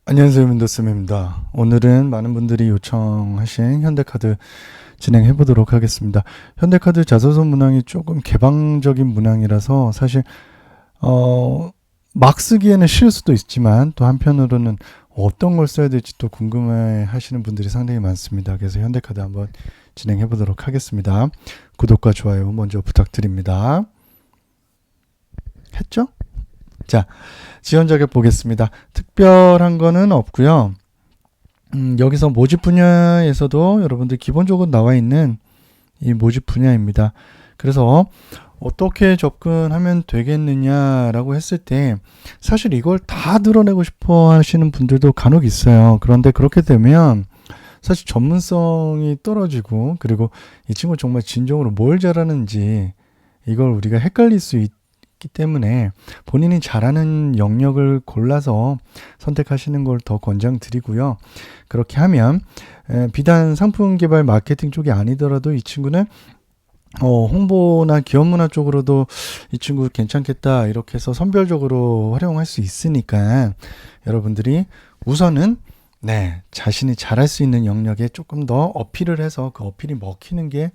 안녕하세요, 윈도우쌤입니다. 오늘은 많은 분들이 요청하신 현대카드 진행해 보도록 하겠습니다. 현대카드 자소서 문항이 조금 개방적인 문항이라서 사실 막 쓰기에는 쉬울 수도 있지만 또 한편으로는 어떤 걸 써야 될지 또 궁금해 하시는 분들이 상당히 많습니다. 그래서 현대카드 한번 진행해 보도록 하겠습니다. 구독과 좋아요 먼저 부탁드립니다. 했죠? 자, 지원 자격 보겠습니다. 특별한 거는 없고요. 여기서 모집 분야에서도 여러분들 기본적으로 나와 있는 이 모집 분야입니다. 그래서 어떻게 접근하면 되겠느냐라고 했을 때 사실 이걸 다 드러내고 싶어 하시는 분들도 간혹 있어요. 그런데 그렇게 되면 사실 전문성이 떨어지고, 그리고 이 친구 정말 진정으로 뭘 잘하는지 이걸 우리가 헷갈릴 수 있기 때문에 본인이 잘하는 영역을 골라서 선택하시는 걸 더 권장드리고요. 그렇게 하면 비단 상품 개발 마케팅 쪽이 아니더라도 이 친구는 홍보나 기업 문화 쪽으로도 이 친구 괜찮겠다 이렇게 해서 선별적으로 활용할 수 있으니까 여러분들이 우선은 자신이 잘할 수 있는 영역에 조금 더 어필을 해서 그 어필이 먹히는 게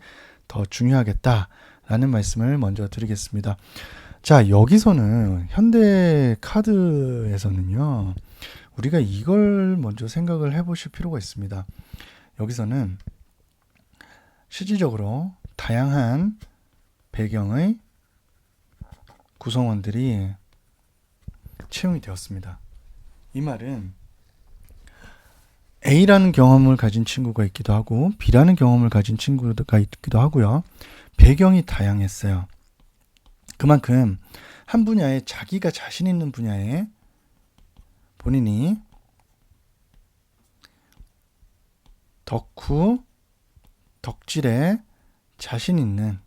더 중요하겠다라는 말씀을 먼저 드리겠습니다. 자, 여기서는 현대카드에서는요, 우리가 이걸 먼저 생각을 해보실 필요가 있습니다. 여기서는 실질적으로 다양한 배경의 구성원들이 채용이 되었습니다. 이 말은 A라는 경험을 가진 친구가 있기도 하고 B라는 경험을 가진 친구가 있기도 하고요. 배경이 다양했어요. 그만큼 한 분야에 자기가 자신 있는 분야에 본인이 덕후, 덕질에 자신 있는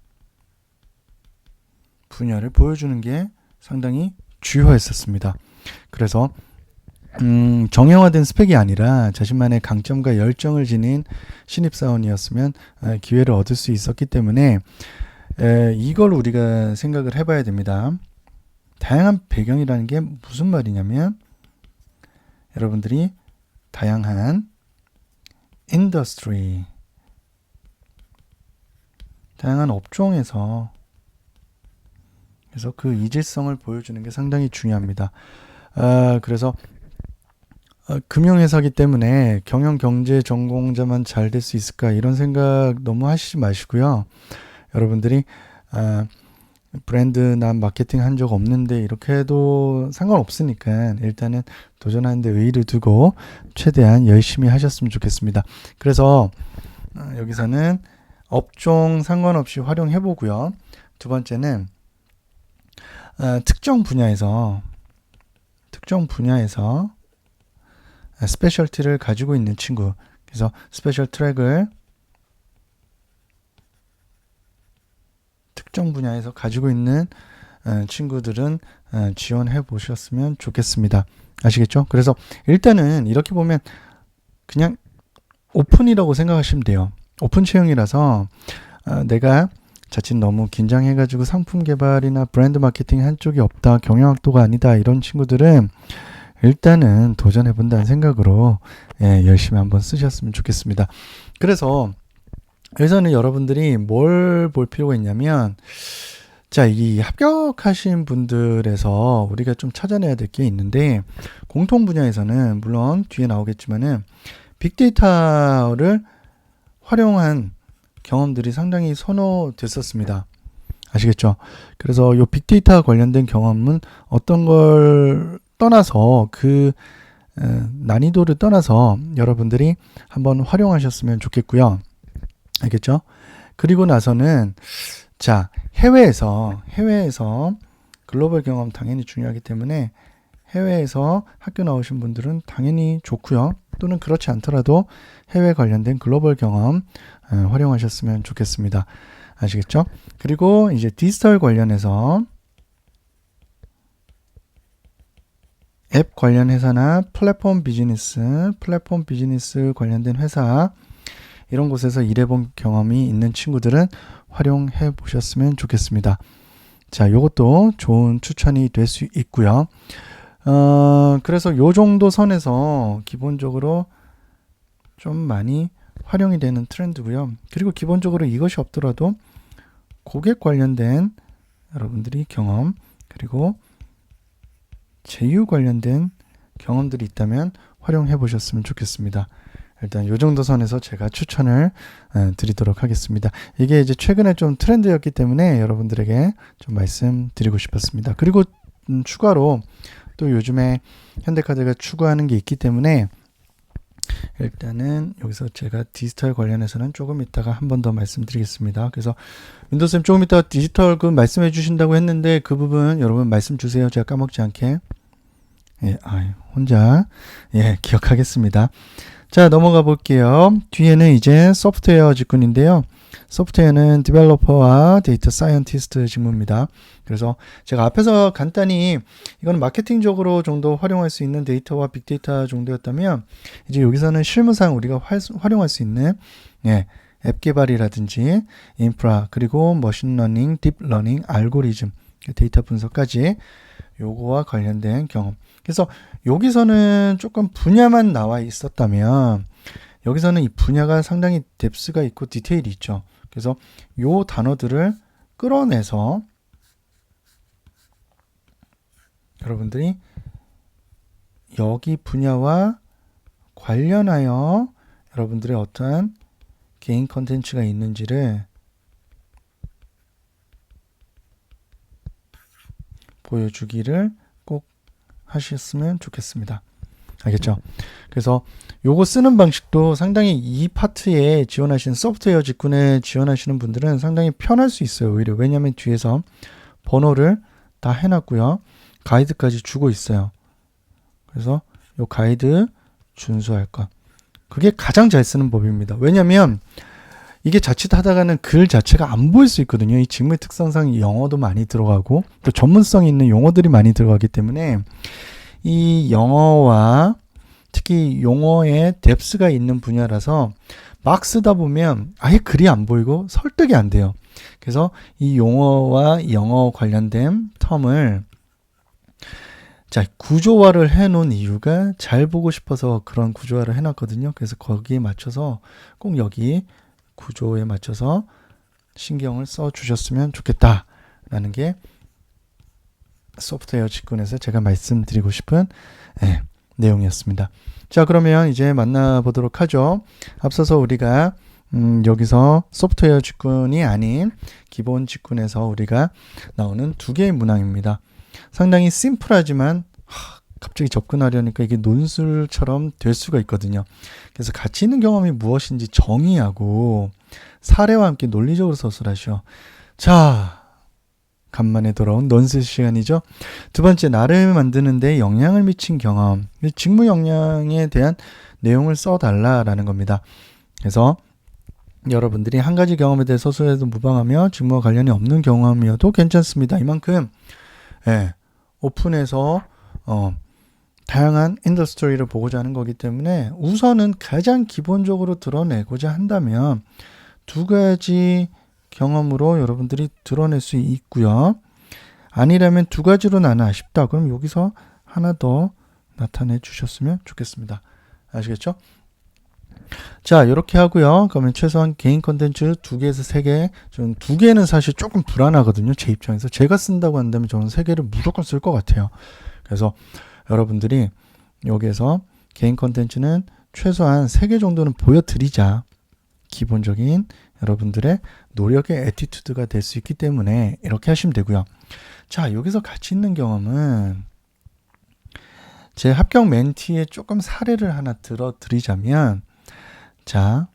분야를 보여주는 게 상당히 주요했었습니다. 그래서 정형화된 스펙이 아니라 자신만의 강점과 열정을 지닌 신입사원이었으면 기회를 얻을 수 있었기 때문에 이걸 우리가 생각을 해봐야 됩니다. 다양한 배경이라는 게 무슨 말이냐면 여러분들이 다양한 인더스트리, 다양한 업종에서 그래서 그 이질성을 보여주는 게 상당히 중요합니다. 그래서 금융회사기 때문에 경영경제 전공자만 잘 될 수 있을까 이런 생각 너무 하시지 마시고요. 여러분들이 브랜드나 마케팅 한 적 없는데 이렇게 해도 상관없으니까 일단은 도전하는 데 의의를 두고 최대한 열심히 하셨으면 좋겠습니다. 그래서 여기서는 업종 상관없이 활용해 보고요. 두 번째는 특정 분야에서 스페셜티를 가지고 있는 친구, 그래서 스페셜 트랙을 특정 분야에서 가지고 있는 친구들은 지원해 보셨으면 좋겠습니다. 아시겠죠? 그래서 일단은 이렇게 보면 그냥 오픈이라고 생각하시면 돼요. 오픈 채용이라서 내가 자칫 너무 긴장해가지고 상품 개발이나 브랜드 마케팅 한쪽이 없다, 경영학도가 아니다 이런 친구들은 일단은 도전해본다는 생각으로 열심히 한번 쓰셨으면 좋겠습니다. 그래서 여기서는 여러분들이 뭘 볼 필요가 있냐면, 자, 이 합격하신 분들에서 우리가 좀 찾아내야 될 게 있는데, 공통 분야에서는 물론 뒤에 나오겠지만은 빅데이터를 활용한 경험들이 상당히 선호됐었습니다. 아시겠죠? 그래서 이 빅데이터 관련된 경험은 어떤 걸 떠나서 난이도를 떠나서 여러분들이 한번 활용하셨으면 좋겠고요. 알겠죠? 그리고 나서는 자, 해외에서 글로벌 경험 당연히 중요하기 때문에 해외에서 학교 나오신 분들은 당연히 좋고요. 또는 그렇지 않더라도 해외 관련된 글로벌 경험 활용하셨으면 좋겠습니다. 아시겠죠? 그리고 이제 디지털 관련해서 앱 관련 회사나 플랫폼 비즈니스 관련된 회사 이런 곳에서 일해본 경험이 있는 친구들은 활용해 보셨으면 좋겠습니다. 자, 요것도 좋은 추천이 될 수 있고요. 그래서 요 정도 선에서 기본적으로 좀 많이 활용이 되는 트렌드고요. 그리고 기본적으로 이것이 없더라도 고객 관련된 여러분들이 경험, 그리고 제휴 관련된 경험들이 있다면 활용해 보셨으면 좋겠습니다. 일단 요 정도 선에서 제가 추천을 드리도록 하겠습니다. 이게 이제 최근에 좀 트렌드였기 때문에 여러분들에게 좀 말씀드리고 싶었습니다. 그리고 추가로 또 요즘에 현대카드가 추구하는 게 있기 때문에 일단은 여기서 제가 디지털 관련해서는 조금 이따가 한 번 더 말씀드리겠습니다. 그래서 윈도우쌤 조금 이따가 디지털 그 말씀해 주신다고 했는데 그 부분 여러분 말씀 주세요. 제가 까먹지 않게. 예, 혼자 기억하겠습니다. 자, 넘어가 볼게요. 뒤에는 이제 소프트웨어 직군인데요. 소프트웨어는 디벨로퍼와 데이터 사이언티스트 직무입니다. 그래서 제가 앞에서 간단히 이건 마케팅적으로 정도 활용할 수 있는 데이터와 빅데이터 정도였다면 이제 여기서는 실무상 우리가 활용할 수 있는 앱 개발이라든지 인프라 그리고 머신러닝, 딥러닝, 알고리즘, 데이터 분석까지 요거와 관련된 경험. 그래서 여기서는 조금 분야만 나와 있었다면 여기서는 이 분야가 상당히 뎁스가 있고 디테일이 있죠. 그래서 요 단어들을 끌어내서 여러분들이 여기 분야와 관련하여 여러분들의 어떠한 개인 컨텐츠가 있는지를 보여주기를 꼭 하셨으면 좋겠습니다. 알겠죠? 그래서 요거 쓰는 방식도 상당히 이 파트에 지원하시는 소프트웨어 직군에 지원하시는 분들은 상당히 편할 수 있어요. 오히려 왜냐하면 뒤에서 번호를 다 해놨고요. 가이드까지 주고 있어요. 그래서 요 가이드 준수할 것. 그게 가장 잘 쓰는 법입니다. 왜냐하면 이게 자칫 하다가는 글 자체가 안 보일 수 있거든요. 이 직무의 특성상 영어도 많이 들어가고 또 전문성이 있는 용어들이 많이 들어가기 때문에 이 영어와 특히 용어에 뎁스가 있는 분야라서 막 쓰다 보면 아예 글이 안 보이고 설득이 안 돼요. 그래서 이 용어와 영어 관련된 텀을 구조화를 해놓은 이유가 잘 보고 싶어서 그런 구조화를 해놨거든요. 그래서 거기에 맞춰서 꼭 여기 구조에 맞춰서 신경을 써 주셨으면 좋겠다라는 게 소프트웨어 직군에서 제가 말씀드리고 싶은 내용이었습니다. 자, 그러면 이제 만나보도록 하죠. 앞서서 우리가 여기서 소프트웨어 직군이 아닌 기본 직군에서 우리가 나오는 두 개의 문항입니다. 상당히 심플하지만 갑자기 접근하려니까 이게 논술처럼 될 수가 있거든요. 그래서 가치 있는 경험이 무엇인지 정의하고 사례와 함께 논리적으로 서술하시오. 자, 간만에 돌아온 논술 시간이죠. 두 번째, 나를 만드는데 영향을 미친 경험. 직무 역량에 대한 내용을 써달라라는 겁니다. 그래서 여러분들이 한 가지 경험에 대해 서술해도 무방하며 직무와 관련이 없는 경험이어도 괜찮습니다. 이만큼 오픈해서 다양한 인더스트리를 보고자 하는 거기 때문에 우선은 가장 기본적으로 드러내고자 한다면 두 가지 경험으로 여러분들이 드러낼 수 있고요. 아니라면 두 가지로 나는 아쉽다. 그럼 여기서 하나 더 나타내 주셨으면 좋겠습니다. 아시겠죠? 자, 이렇게 하고요. 그러면 최소한 개인 컨텐츠 2개에서 3개. 저는 2개는 사실 조금 불안하거든요. 제 입장에서. 제가 쓴다고 한다면 저는 3개를 무조건 쓸 것 같아요. 그래서 여러분들이 여기에서 개인 컨텐츠는 최소한 3개 정도는 보여드리자. 기본적인 여러분들의 노력의 애티튜드가 될 수 있기 때문에 이렇게 하시면 되고요. 자, 여기서 가치 있는 경험은 제 합격 멘티에 조금 사례를 하나 들어드리자면, 자,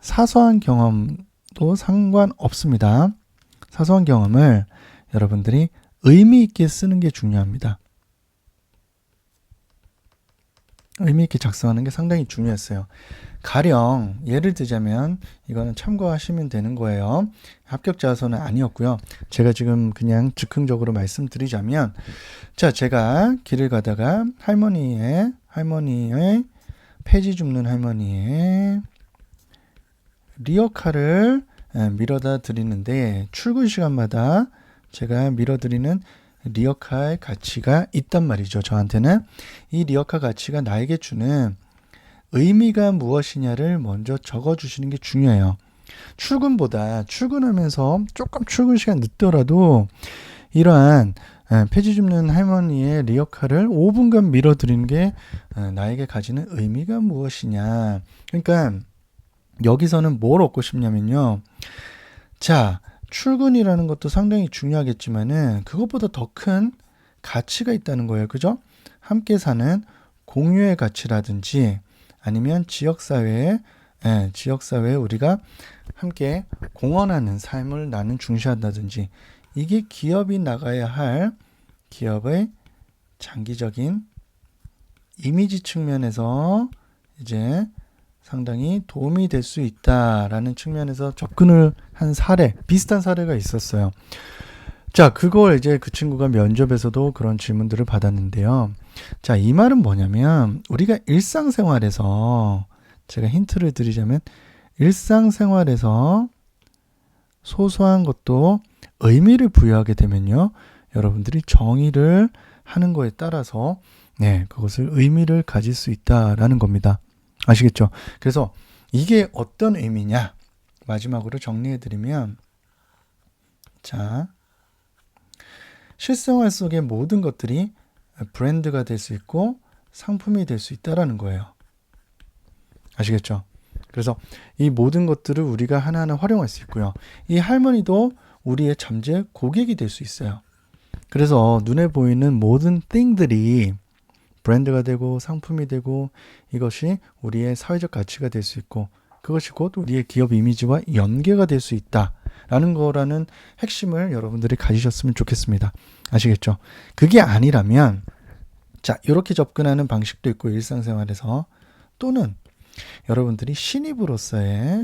사소한 경험도 상관없습니다. 사소한 경험을 여러분들이 의미 있게 쓰는 게 중요합니다. 의미 있게 작성하는 게 상당히 중요했어요. 가령 예를 들자면 이거는 참고하시면 되는 거예요. 합격 자서는 아니었고요. 제가 지금 그냥 즉흥적으로 말씀드리자면, 자, 제가 길을 가다가 할머니의 폐지 줍는 할머니의 리어카를 밀어다 드리는데 출근 시간마다 제가 밀어드리는 리어카의 가치가 있단 말이죠. 저한테는 이 리어카 가치가 나에게 주는 의미가 무엇이냐를 먼저 적어주시는 게 중요해요. 출근하면서 조금 출근 시간 늦더라도 이러한 폐지 줍는 할머니의 리어카를 5분간 밀어드리는 게 나에게 가지는 의미가 무엇이냐. 그러니까 여기서는 뭘 얻고 싶냐면요. 자, 출근이라는 것도 상당히 중요하겠지만은 그것보다 더 큰 가치가 있다는 거예요. 그죠? 함께 사는 공유의 가치라든지 아니면 지역사회에 우리가 함께 공헌하는 삶을 나는 중시한다든지 이게 기업이 나가야 할 기업의 장기적인 이미지 측면에서 이제 상당히 도움이 될 수 있다라는 측면에서 접근을 한 비슷한 사례가 있었어요. 자, 그걸 이제 그 친구가 면접에서도 그런 질문들을 받았는데요. 자, 이 말은 뭐냐면 우리가 일상생활에서 제가 힌트를 드리자면 일상생활에서 소소한 것도 의미를 부여하게 되면요. 여러분들이 정의를 하는 거에 따라서 그것을 의미를 가질 수 있다라는 겁니다. 아시겠죠? 그래서 이게 어떤 의미냐? 마지막으로 정리해드리면 자, 실생활 속의 모든 것들이 브랜드가 될 수 있고 상품이 될 수 있다라는 거예요. 아시겠죠? 그래서 이 모든 것들을 우리가 하나하나 활용할 수 있고요. 이 할머니도 우리의 잠재 고객이 될 수 있어요. 그래서 눈에 보이는 모든 thing들이 브랜드가 되고 상품이 되고 이것이 우리의 사회적 가치가 될 수 있고 그것이 곧 우리의 기업 이미지와 연계가 될 수 있다라는 거라는 핵심을 여러분들이 가지셨으면 좋겠습니다. 아시겠죠? 그게 아니라면 자, 이렇게 접근하는 방식도 있고 일상생활에서 또는 여러분들이 신입으로서의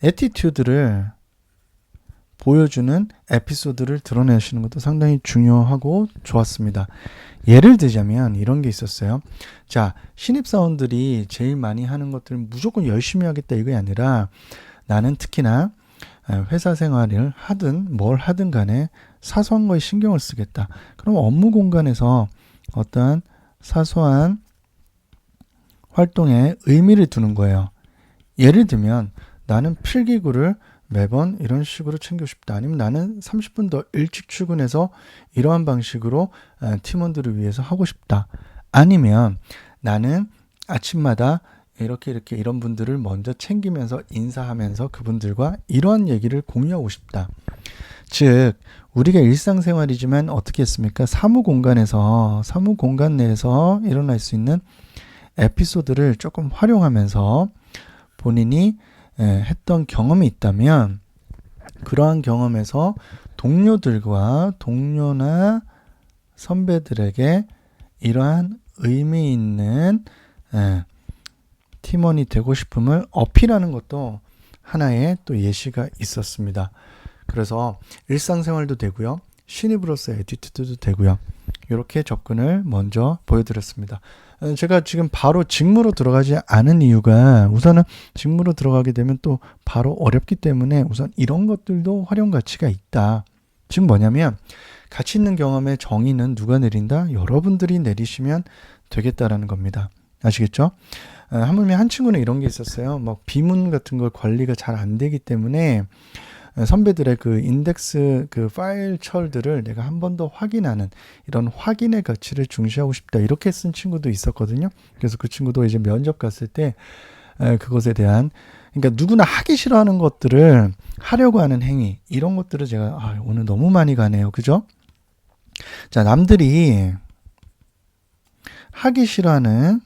애티튜드를 보여주는 에피소드를 드러내시는 것도 상당히 중요하고 좋았습니다. 예를 들자면 이런 게 있었어요. 자, 신입사원들이 제일 많이 하는 것들은 무조건 열심히 하겠다 이게 아니라 나는 특히나 회사 생활을 하든 뭘 하든 간에 사소한 거에 신경을 쓰겠다. 그럼 업무 공간에서 어떠한 사소한 활동에 의미를 두는 거예요. 예를 들면 나는 필기구를 매번 이런 식으로 챙기고 싶다. 아니면 나는 30분 더 일찍 출근해서 이러한 방식으로 팀원들을 위해서 하고 싶다. 아니면 나는 아침마다 이렇게 이런 분들을 먼저 챙기면서 인사하면서 그분들과 이러한 얘기를 공유하고 싶다. 즉 우리가 일상생활이지만 어떻게 했습니까? 사무 공간 내에서 일어날 수 있는 에피소드를 조금 활용하면서 본인이 했던 경험이 있다면 그러한 경험에서 동료나 선배들에게 이러한 의미 있는 팀원이 되고 싶음을 어필하는 것도 하나의 또 예시가 있었습니다. 그래서 일상생활도 되고요. 신입으로서의 애티튜드도 되고요. 이렇게 접근을 먼저 보여드렸습니다. 제가 지금 바로 직무로 들어가지 않은 이유가 우선은 직무로 들어가게 되면 또 바로 어렵기 때문에 우선 이런 것들도 활용 가치가 있다. 즉 뭐냐면 가치 있는 경험의 정의는 누가 내린다? 여러분들이 내리시면 되겠다라는 겁니다. 아시겠죠? 하물며 한 친구는 이런 게 있었어요. 막 비문 같은 걸 관리가 잘 안 되기 때문에 선배들의 그 인덱스 그 파일 철들을 내가 한 번 더 확인하는 이런 확인의 가치를 중시하고 싶다. 이렇게 쓴 친구도 있었거든요. 그래서 그 친구도 이제 면접 갔을 때 그것에 대한 그러니까 누구나 하기 싫어하는 것들을 하려고 하는 행위 이런 것들을 제가 오늘 너무 많이 가네요. 그죠? 자, 남들이 하기 싫어하는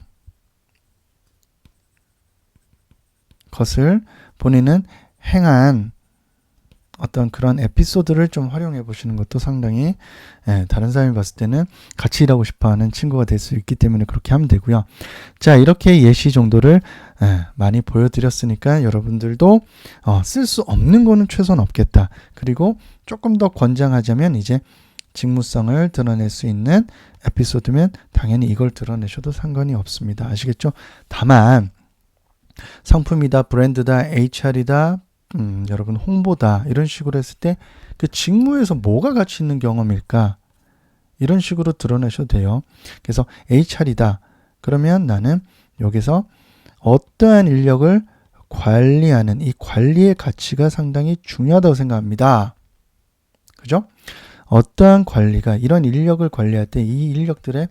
것을 본인은 행한 어떤 그런 에피소드를 좀 활용해 보시는 것도 상당히 다른 사람이 봤을 때는 같이 일하고 싶어하는 친구가 될 수 있기 때문에 그렇게 하면 되고요. 자, 이렇게 예시 정도를 많이 보여드렸으니까 여러분들도 쓸 수 없는 거는 최소한 없겠다. 그리고 조금 더 권장하자면 이제 직무성을 드러낼 수 있는 에피소드면 당연히 이걸 드러내셔도 상관이 없습니다. 아시겠죠? 다만 상품이다, 브랜드다, HR이다, 여러분 홍보다 이런 식으로 했을 때 그 직무에서 뭐가 가치 있는 경험일까? 이런 식으로 드러내셔도 돼요. 그래서 HR이다. 그러면 나는 여기서 어떠한 인력을 관리하는 이 관리의 가치가 상당히 중요하다고 생각합니다. 그죠? 어떠한 관리가 이런 인력을 관리할 때 이 인력들의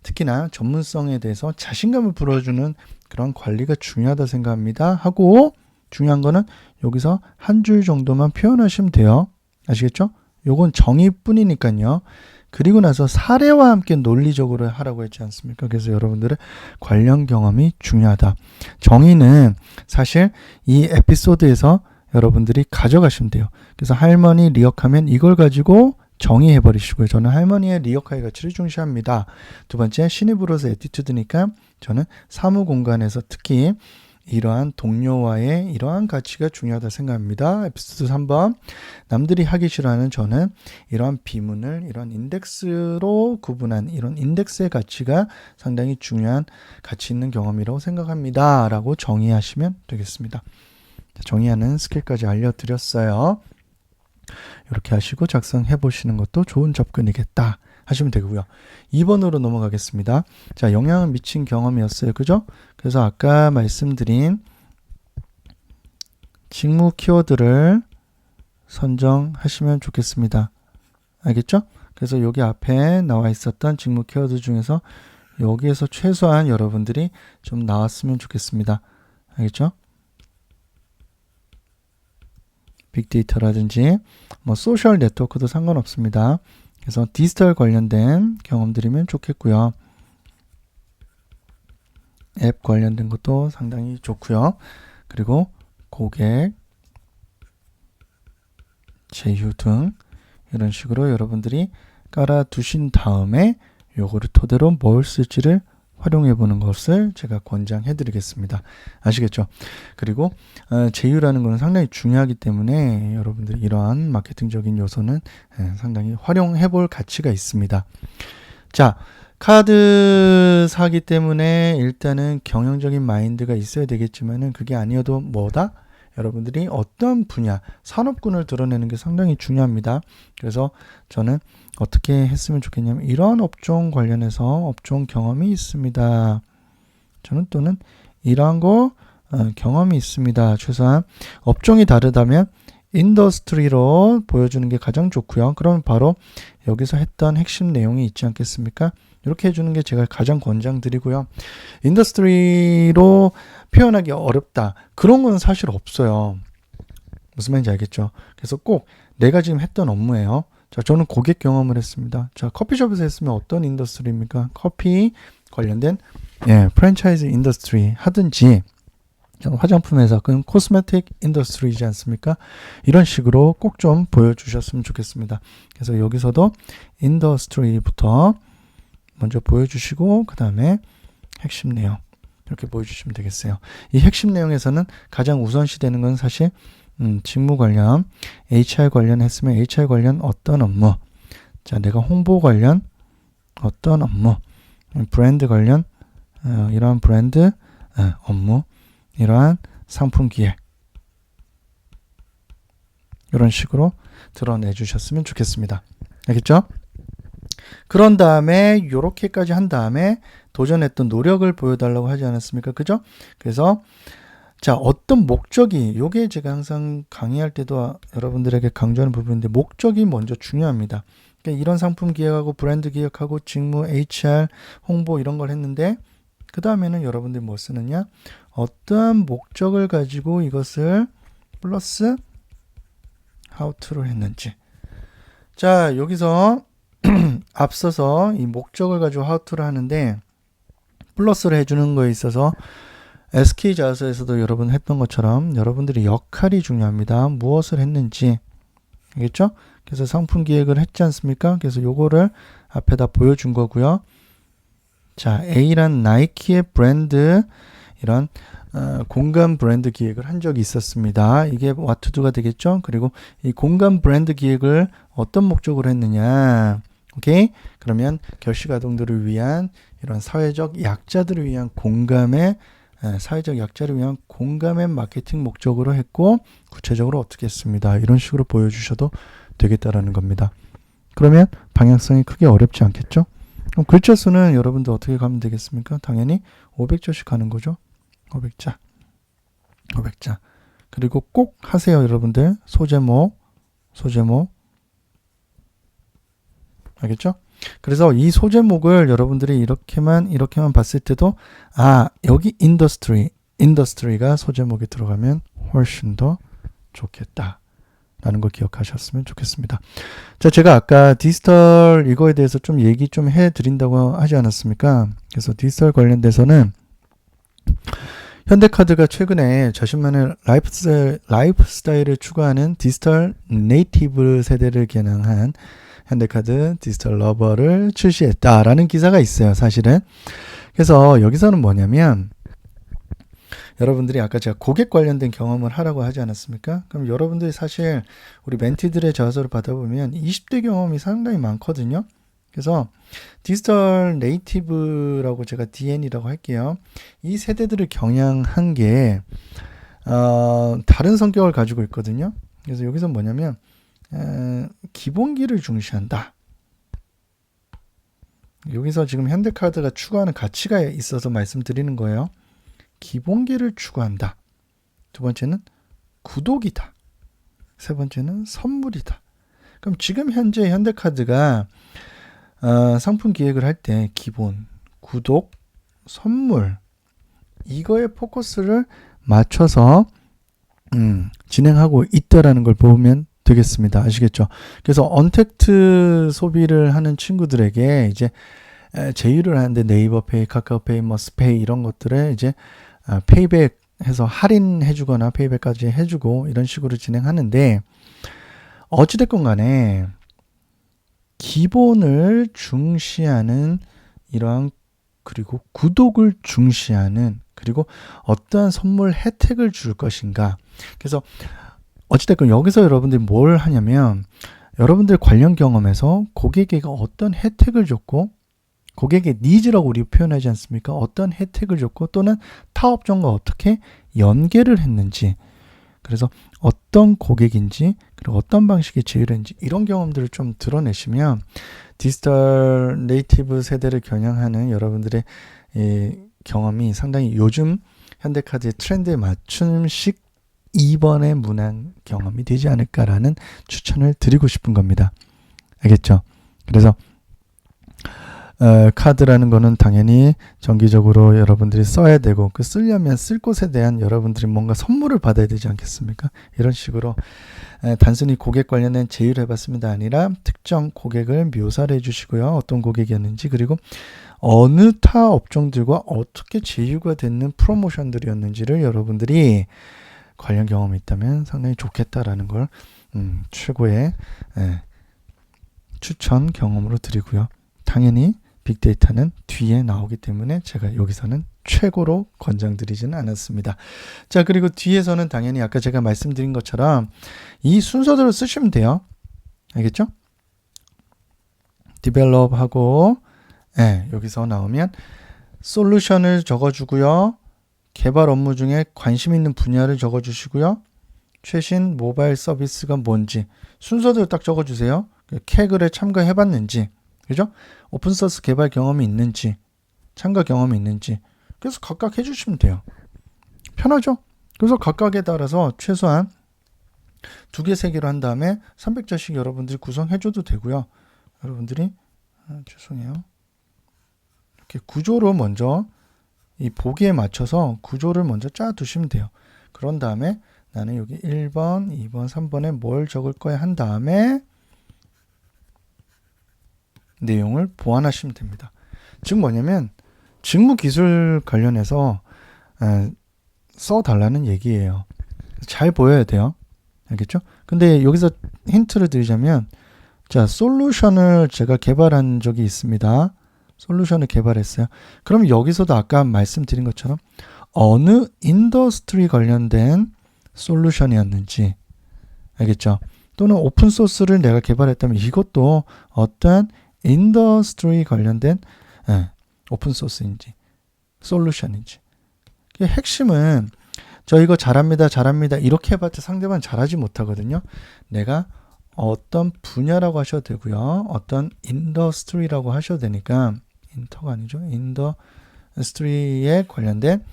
특히나 전문성에 대해서 자신감을 불어주는 그런 관리가 중요하다고 생각합니다. 하고 중요한 거는 여기서 한 줄 정도만 표현하시면 돼요. 아시겠죠? 요건 정의뿐이니까요. 그리고 나서 사례와 함께 논리적으로 하라고 했지 않습니까? 그래서 여러분들의 관련 경험이 중요하다. 정의는 사실 이 에피소드에서 여러분들이 가져가시면 돼요. 그래서 할머니 리역하면 이걸 가지고 정의해 버리시고요. 저는 할머니의 리역하기 가치를 중시합니다. 두 번째, 신입으로서 애티튜드니까 저는 사무 공간에서 특히 이러한 동료와의 이러한 가치가 중요하다 생각합니다. 에피소드 3번, 남들이 하기 싫어하는 저는 이러한 비문을 이런 인덱스로 구분한 이런 인덱스의 가치가 상당히 중요한 가치 있는 경험이라고 생각합니다. 라고 정의하시면 되겠습니다. 정의하는 스킬까지 알려드렸어요. 이렇게 하시고 작성해 보시는 것도 좋은 접근이겠다 하시면 되고요. 2번으로 넘어가겠습니다. 자, 영향을 미친 경험이었어요. 그죠? 그래서 아까 말씀드린 직무 키워드를 선정하시면 좋겠습니다. 알겠죠? 그래서 여기 앞에 나와 있었던 직무 키워드 중에서 여기에서 최소한 여러분들이 좀 나왔으면 좋겠습니다. 알겠죠? 빅데이터라든지 뭐 소셜 네트워크도 상관없습니다. 그래서 디지털 관련된 경험들이면 좋겠고요. 앱 관련된 것도 상당히 좋고요. 그리고 고객, 제휴 등 이런 식으로 여러분들이 깔아두신 다음에 요거를 토대로 뭘 쓸지를 활용해 보는 것을 제가 권장해 드리겠습니다. 아시겠죠? 그리고 제휴라는 것은 상당히 중요하기 때문에 여러분들이 이러한 마케팅적인 요소는 상당히 활용해 볼 가치가 있습니다. 자, 카드 사기 때문에 일단은 경영적인 마인드가 있어야 되겠지만은 그게 아니어도 뭐다? 여러분들이 어떤 분야, 산업군을 드러내는 게 상당히 중요합니다. 그래서 저는 어떻게 했으면 좋겠냐면 이런 업종 관련해서 업종 경험이 있습니다. 저는 또는 이러한 거 경험이 있습니다. 최소한 업종이 다르다면 인더스트리로 보여주는 게 가장 좋고요. 그러면 바로 여기서 했던 핵심 내용이 있지 않겠습니까? 이렇게 해주는 게 제가 가장 권장드리고요. 인더스트리로 표현하기 어렵다. 그런 건 사실 없어요. 무슨 말인지 알겠죠? 그래서 꼭 내가 지금 했던 업무예요. 자, 저는 고객 경험을 했습니다. 자, 커피숍에서 했으면 어떤 인더스트리입니까? 커피 관련된 프랜차이즈 인더스트리 하든지 화장품 회사, 그건 코스메틱 인더스트리이지 않습니까? 이런 식으로 꼭 좀 보여주셨으면 좋겠습니다. 그래서 여기서도 인더스트리부터 먼저 보여주시고 그 다음에 핵심 내용 이렇게 보여주시면 되겠어요. 이 핵심 내용에서는 가장 우선시되는 건 사실 직무 관련, HR 관련 했으면 HR 관련 어떤 업무, 자 내가 홍보 관련 어떤 업무, 브랜드 관련 이러한 브랜드 업무, 이러한 상품 기획 이런 식으로 드러내 주셨으면 좋겠습니다. 알겠죠? 그런 다음에 이렇게까지 한 다음에 도전했던 노력을 보여달라고 하지 않았습니까? 그죠? 그래서 자 어떤 목적이 요게 제가 항상 강의할 때도 여러분들에게 강조하는 부분인데 목적이 먼저 중요합니다. 그러니까 이런 상품 기획하고 브랜드 기획하고 직무, HR, 홍보 이런 걸 했는데 그 다음에는 여러분들이 뭐 쓰느냐 어떠한 목적을 가지고 이것을 플러스 how to를 했는지 자 여기서 앞서서 이 목적을 가지고 how to를 하는데 플러스를 해주는 거에 있어서 SK자서에서도 여러분 했던 것처럼 여러분들의 역할이 중요합니다. 무엇을 했는지 알겠죠? 그래서 상품 기획을 했지 않습니까? 그래서 요거를 앞에다 보여준 거고요. 자, A란 나이키의 브랜드 이런 공간 브랜드 기획을 한 적이 있었습니다. 이게 what to do가 되겠죠? 그리고 이 공간 브랜드 기획을 어떤 목적으로 했느냐? 오케이? 그러면 결식 아동들을 위한 이런 사회적 약자들을 위한 공감의 사회적 약자를 위한 공감 앤 마케팅 목적으로 했고 구체적으로 어떻게 했습니다. 이런 식으로 보여주셔도 되겠다라는 겁니다. 그러면 방향성이 크게 어렵지 않겠죠? 그럼 글자 수는 여러분들 어떻게 가면 되겠습니까? 당연히 500자씩 가는 거죠. 500자. 그리고 꼭 하세요, 여러분들. 소제목. 알겠죠? 그래서 이 소제목을 여러분들이 이렇게만 봤을 때도 여기 인더스트리가 소제목에 들어가면 훨씬 더 좋겠다 라는 걸 기억하셨으면 좋겠습니다. 자, 제가 아까 디지털 이거에 대해서 좀 얘기 좀 해드린다고 하지 않았습니까? 그래서 디지털 관련돼서는 현대카드가 최근에 자신만의 라이프 스타일을 추구하는 디지털 네이티브 세대를 겨냥한 현대카드 디지털 러버를 출시했다라는 기사가 있어요, 사실은. 그래서 여기서는 뭐냐면 여러분들이 아까 제가 고객 관련된 경험을 하라고 하지 않았습니까? 그럼 여러분들이 사실 우리 멘티들의 저서를 받아보면 20대 경험이 상당히 많거든요. 그래서 디지털 네이티브라고 제가 DN이라고 할게요. 이 세대들을 겨냥한 게 다른 성격을 가지고 있거든요. 그래서 여기서 뭐냐면 기본기를 중시한다. 여기서 지금 현대카드가 추구하는 가치가 있어서 말씀드리는 거예요. 기본기를 추구한다. 두 번째는 구독이다. 세 번째는 선물이다. 그럼 지금 현재 현대카드가 상품 기획을 할 때 기본, 구독, 선물 이거에 포커스를 맞춰서 진행하고 있다라는 걸 보면 되겠습니다. 아시겠죠? 그래서 언택트 소비를 하는 친구들에게 이제 제휴를 하는데 네이버페이, 카카오페이, 스페이 이런 것들에 이제 페이백 해서 할인해주거나 페이백까지 해주고 이런 식으로 진행하는데 어찌됐건 간에 기본을 중시하는 이러한 그리고 구독을 중시하는 그리고 어떠한 선물 혜택을 줄 것인가. 그래서 어찌됐건 여기서 여러분들이 뭘 하냐면 여러분들 관련 경험에서 고객에게 어떤 혜택을 줬고 고객의 니즈라고 우리 표현하지 않습니까? 어떤 혜택을 줬고 또는 타업종과 어떻게 연계를 했는지 그래서 어떤 고객인지 그리고 어떤 방식의 제휴를 했는지 이런 경험들을 좀 드러내시면 디지털 네이티브 세대를 겨냥하는 여러분들의 경험이 상당히 요즘 현대카드의 트렌드에 맞춤식 2번의 문안 경험이 되지 않을까라는 추천을 드리고 싶은 겁니다. 알겠죠? 그래서 카드라는 거는 당연히 정기적으로 여러분들이 써야 되고 그 쓰려면 쓸 곳에 대한 여러분들이 뭔가 선물을 받아야 되지 않겠습니까? 이런 식으로 단순히 고객 관련된 제휴를 해봤습니다 아니라 특정 고객을 묘사를 해주시고요. 어떤 고객이었는지 그리고 어느 타 업종들과 어떻게 제휴가 되는 프로모션들이었는지를 여러분들이 관련 경험이 있다면 상당히 좋겠다라는 걸 최고의 추천 경험으로 드리고요. 당연히 빅데이터는 뒤에 나오기 때문에 제가 여기서는 최고로 권장드리지는 않았습니다. 자, 그리고 뒤에서는 당연히 아까 제가 말씀드린 것처럼 이 순서대로 쓰시면 돼요. 알겠죠? 디벨롭 하고 여기서 나오면 솔루션을 적어주고요. 개발 업무 중에 관심 있는 분야를 적어주시고요. 최신 모바일 서비스가 뭔지 순서대로 딱 적어주세요. 캐글에 참가해봤는지 그죠? 오픈소스 개발 경험이 있는지 참가 경험이 있는지 그래서 각각 해주시면 돼요. 편하죠? 그래서 각각에 따라서 최소한 2개, 3개로 한 다음에 300자씩 여러분들이 구성해줘도 되고요. 여러분들이 죄송해요. 이렇게 구조로 먼저 이 보기에 맞춰서 구조를 먼저 짜두시면 돼요. 그런 다음에 나는 여기 1번, 2번, 3번에 뭘 적을 거야 한 다음에 내용을 보완하시면 됩니다. 즉 뭐냐면 직무기술 관련해서 써달라는 얘기예요. 잘 보여야 돼요. 알겠죠? 근데 여기서 힌트를 드리자면 자, 솔루션을 제가 개발한 적이 있습니다. 솔루션을 개발했어요. 그럼 여기서도 아까 말씀드린 것처럼 어느 인더스트리 관련된 솔루션이었는지 알겠죠? 또는 오픈소스를 내가 개발했다면 이것도 어떤 인더스트리 관련된 오픈소스인지 솔루션인지 핵심은 저 이거 잘합니다, 잘합니다 이렇게 해봤자 상대방 잘하지 못하거든요. 내가 어떤 분야라고 하셔도 되고요. 어떤 인더스트리라고 하셔도 되니까 인터가 아니죠. 인더스트리에 관련된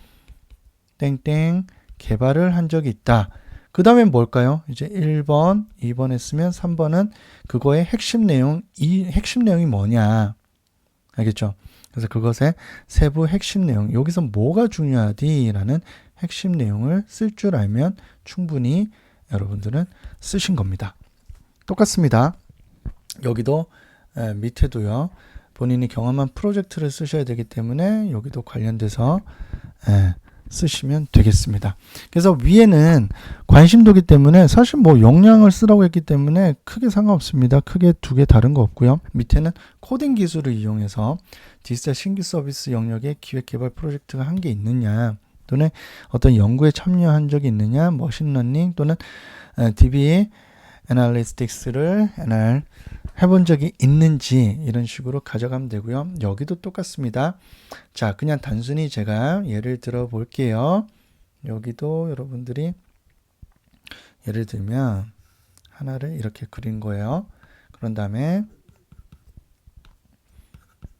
땡땡 개발을 한 적이 있다. 그 다음에 뭘까요? 이제 1번, 2번 했으면 3번은 그거의 핵심 내용, 이 핵심 내용이 뭐냐. 알겠죠? 그래서 그것의 세부 핵심 내용, 여기서 뭐가 중요하디라는 핵심 내용을 쓸 줄 알면 충분히 여러분들은 쓰신 겁니다. 똑같습니다. 여기도 밑에도요. 본인이 경험한 프로젝트를 쓰셔야 되기 때문에 여기도 관련돼서 쓰시면 되겠습니다. 그래서 위에는 관심도기 때문에 사실 뭐 역량을 쓰라고 했기 때문에 크게 상관없습니다. 크게 두 개 다른 거 없고요. 밑에는 코딩 기술을 이용해서 디지털 신규 서비스 영역에 기획 개발 프로젝트가 한 게 있느냐, 또는 어떤 연구에 참여한 적이 있느냐, 머신러닝 또는 DB 애널리스틱스를 해본 적이 있는지 이런 식으로 가져가면 되고요. 여기도 똑같습니다. 자, 그냥 단순히 제가 예를 들어 볼게요. 여기도 여러분들이 예를 들면 하나를 이렇게 그린 거예요. 그런 다음에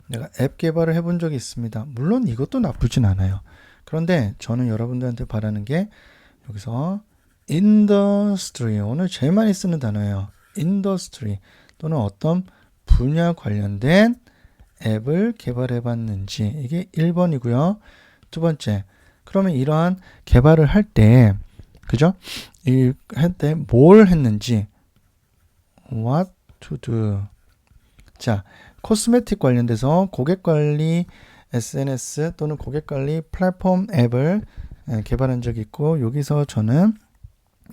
내가 앱 개발을 해본 적이 있습니다. 물론 이것도 나쁘진 않아요. 그런데 저는 여러분들한테 바라는 게 여기서 인더스트리, 오늘 제일 많이 쓰는 단어예요. 인더스트리 또는 어떤 분야 관련된 앱을 개발해 봤는지, 이게 1번이고요. 두 번째, 그러면 이러한 개발을 할 때, 그죠? 할 때 뭘 했는지, what to do. 자, 코스메틱 관련돼서 고객관리 SNS 또는 고객관리 플랫폼 앱을 개발한 적이 있고, 여기서 저는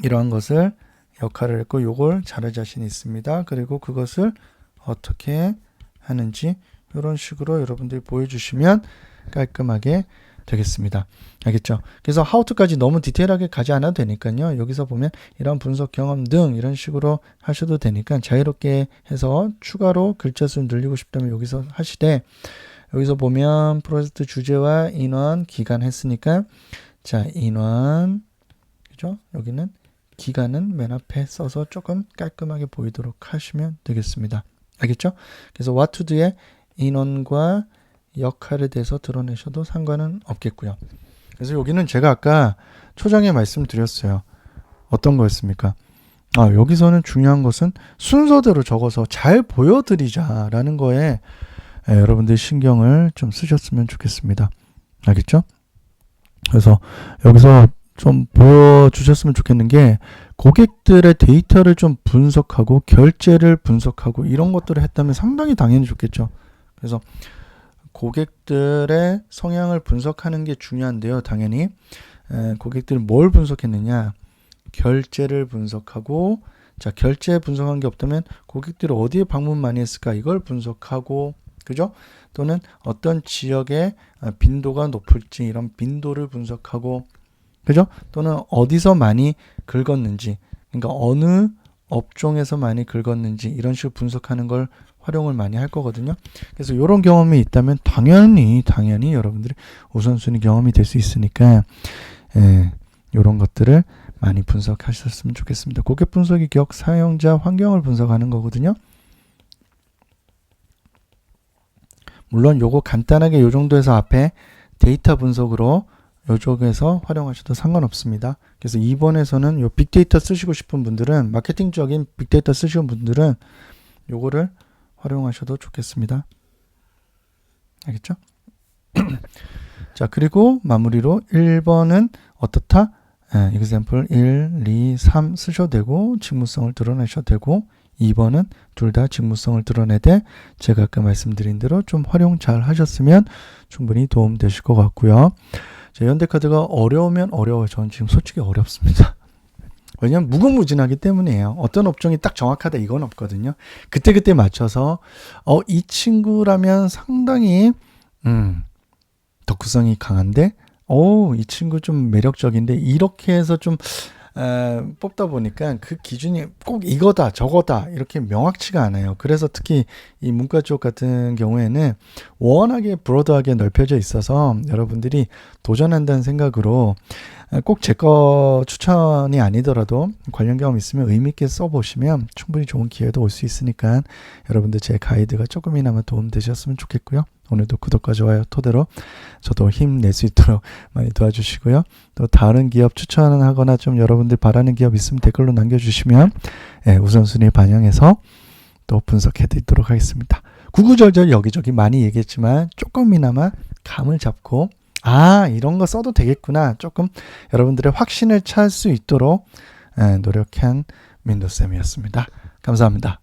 이러한 것을 역할을 했고 요걸 잘할 자신이 있습니다. 그리고 그것을 어떻게 하는지 이런 식으로 여러분들이 보여주시면 깔끔하게 되겠습니다. 알겠죠? 그래서 how to까지 너무 디테일하게 가지 않아도 되니까요. 여기서 보면 이런 분석 경험 등 이런 식으로 하셔도 되니까 자유롭게 해서 추가로 글자 수를 늘리고 싶다면 여기서 하시되, 여기서 보면 프로젝트 주제와 인원, 기간 했으니까 자, 인원, 그죠? 여기는 기간은 맨 앞에 써서 조금 깔끔하게 보이도록 하시면 되겠습니다. 알겠죠? 그래서 what to do의 인원과 역할에 대해서 드러내셔도 상관은 없겠고요. 그래서 여기는 제가 아까 초장에 말씀드렸어요. 어떤 거였습니까? 여기서는 중요한 것은 순서대로 적어서 잘 보여드리자라는 거에 여러분들 신경을 좀 쓰셨으면 좋겠습니다. 알겠죠? 그래서 여기서 좀 보여주셨으면 좋겠는 게 고객들의 데이터를 좀 분석하고 결제를 분석하고 이런 것들을 했다면 상당히 당연히 좋겠죠. 그래서 고객들의 성향을 분석하는 게 중요한데요. 당연히 고객들이 뭘 분석했느냐, 결제를 분석하고, 자, 결제 분석한 게 없다면 고객들이 어디에 방문 많이 했을까 이걸 분석하고, 그죠? 또는 어떤 지역의 빈도가 높을지 이런 빈도를 분석하고, 그죠? 또는 어디서 많이 긁었는지, 그러니까 어느 업종에서 많이 긁었는지 이런 식으로 분석하는 걸 활용을 많이 할 거거든요. 그래서 이런 경험이 있다면 당연히 여러분들이 우선순위 경험이 될 수 있으니까 이런 것들을 많이 분석하셨으면 좋겠습니다. 고객 분석의 기억, 사용자 환경을 분석하는 거거든요. 물론 요거 간단하게 요 정도에서 앞에 데이터 분석으로 요쪽에서 활용하셔도 상관없습니다. 그래서 2번에서는 요 빅데이터 쓰시고 싶은 분들은, 마케팅적인 빅데이터 쓰시는 분들은 요거를 활용하셔도 좋겠습니다. 알겠죠? 자, 그리고 마무리로 1번은 어떻다? example 1, 2, 3 쓰셔도 되고 직무성을 드러내셔도 되고, 2번은 둘 다 직무성을 드러내되 제가 아까 말씀드린 대로 좀 활용 잘 하셨으면 충분히 도움 되실 것 같고요. 자, 현대카드가 어려우면 어려워요. 저는 지금 솔직히 어렵습니다. 왜냐하면 무궁무진하기 때문이에요. 어떤 업종이 딱 정확하다 이건 없거든요. 그때그때 맞춰서 이 친구라면 상당히 덕후성이 강한데 이 친구 좀 매력적인데 이렇게 해서 좀 뽑다 보니까 그 기준이 꼭 이거다 저거다 이렇게 명확치가 않아요. 그래서 특히 이 문과 쪽 같은 경우에는 워낙에 브로드하게 넓혀져 있어서 여러분들이 도전한다는 생각으로 꼭 제 거 추천이 아니더라도 관련 경험 있으면 의미 있게 써보시면 충분히 좋은 기회도 올 수 있으니까 여러분들 제 가이드가 조금이나마 도움 되셨으면 좋겠고요. 오늘도 구독과 좋아요 토대로 저도 힘낼 수 있도록 많이 도와주시고요. 또 다른 기업 추천하거나 좀 여러분들 바라는 기업 있으면 댓글로 남겨주시면 우선순위에 반영해서 또 분석해 드리도록 하겠습니다. 구구절절 여기저기 많이 얘기했지만 조금이나마 감을 잡고 이런 거 써도 되겠구나 조금 여러분들의 확신을 찾을 수 있도록 노력한 민도쌤이었습니다. 감사합니다.